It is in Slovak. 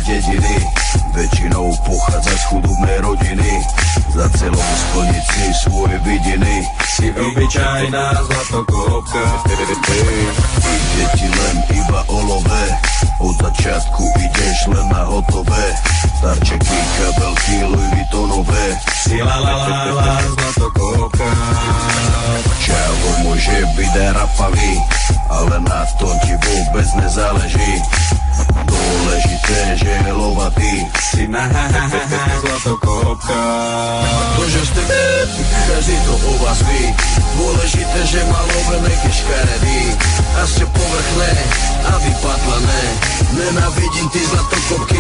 dediny, väčšinou pochádza z chudobnej rodiny. Za celom splniť si svoje vidiny. Si obyčajná zlatokopka. Ide ti len iba o love, od začiatku ideš len na hotové. Starčeky, kabelky, Louis Vuittonové. Si la la la la zlatokopka. Čavo môže byť aj rapavý, ale na to ti vôbec nezáleží. Dôležité, že je lovatý. Si na zlatokopka. To, že ste každý to o vás ví. Dôležité, že má lovené škaredý. A ste povrchné a vypatlané. Nenávidím ty zlatokopky.